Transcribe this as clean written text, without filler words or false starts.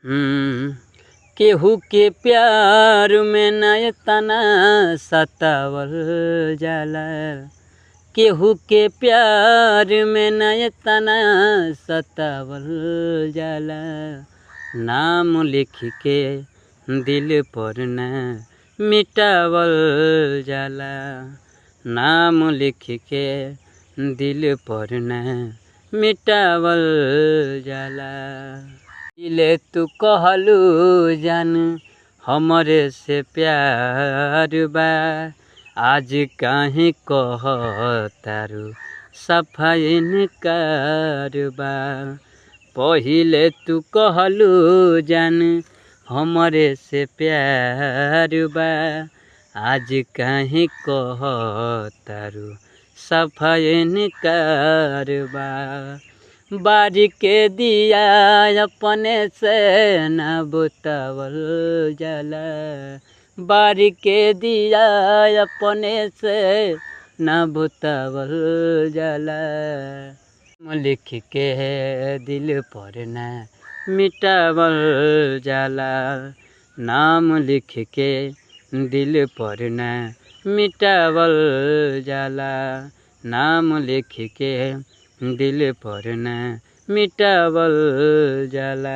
हम्म, केहू के प्यार में न तना सतावल जाला। केहू के प्यार में न तना सतावल जाला। नाम लिख के दिल पर न मिटावल जाला। नाम लिख के दिल पर न मिटावल जाला। इले तू कहलू जान हमरे से प्यार बा, आज काहे कहतारू सफा इनकार बा। पहिले तू कहलू जान हमरे से प्यार बा, आज काहे कहतारू सफा इनकार बा। बारी के दिया अपने से न बुतावल जाला। बारी के दिया अपने से न बुतावल जाला। लिख के दिल पर न मिटावल जाला। नाम लिख के दिल पर न मिटावल जाला। नाम लिख के दिल पर न मिटावल जाला।